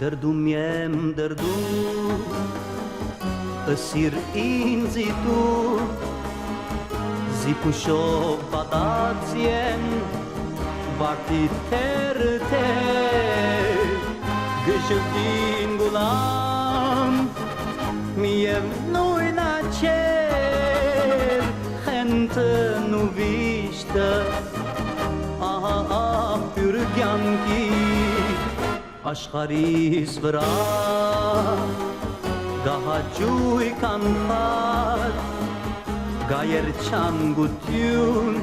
Դրդում եմ դրդում Սիր ինձի դու Զիպուշով պատած եմ Վարտի թերթե Գժվդին գուլամ Միև նույնա չեր Խենտն ու վիշտը Աղբյուր գյանքի Աշխարիս վրա Գահաջույ կանխար Գայեր չանգություն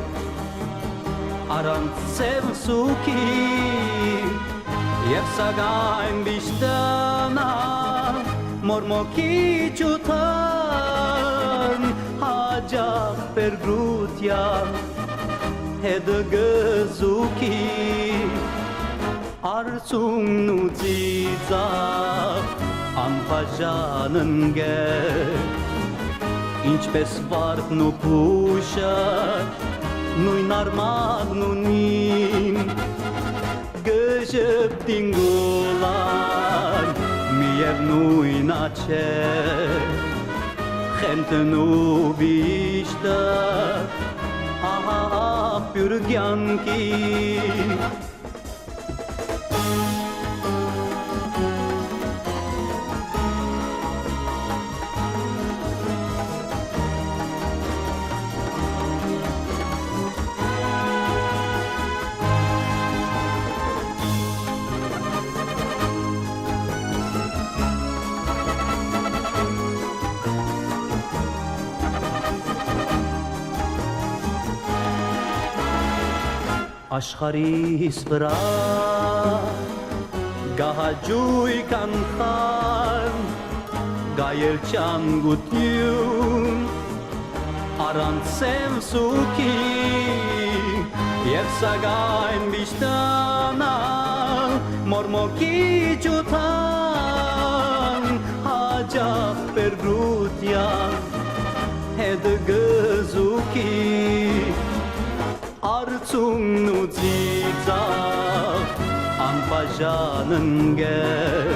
Արանց սև սուքի Եվ սագայն բիշտանա Մորմոքի ճութան Հաջախ պերգրության Հետը գզուքի Արցումն ու ծիծաղ Անպաժան ընգեր Ինչպես վարդն ու պուշը Նույն արմատն ունին Գժպտին գոլան Միև նույն աչեր Խենտն ու վիշտը Աղբյուր գյանքի Աշխարիս վրա Գահաջույ կանխան Գայել չանգություն Արանց սև սուքի Եվ սագայն բիշտանա Մորմոքի ճութան Հաջախ պերգրության Հետը գզուքի Արցումն ու ծիծաղ Անպաժան ընգեր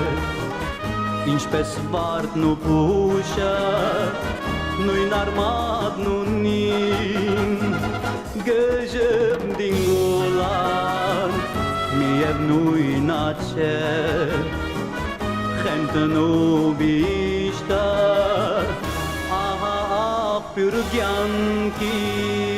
Ինչպես վարդն ու պուշը Նույն արմատն ունին Գժպտին գոլան Միև նույն աչեր Խենտն ու վիշտը Աղբյուր գյանքի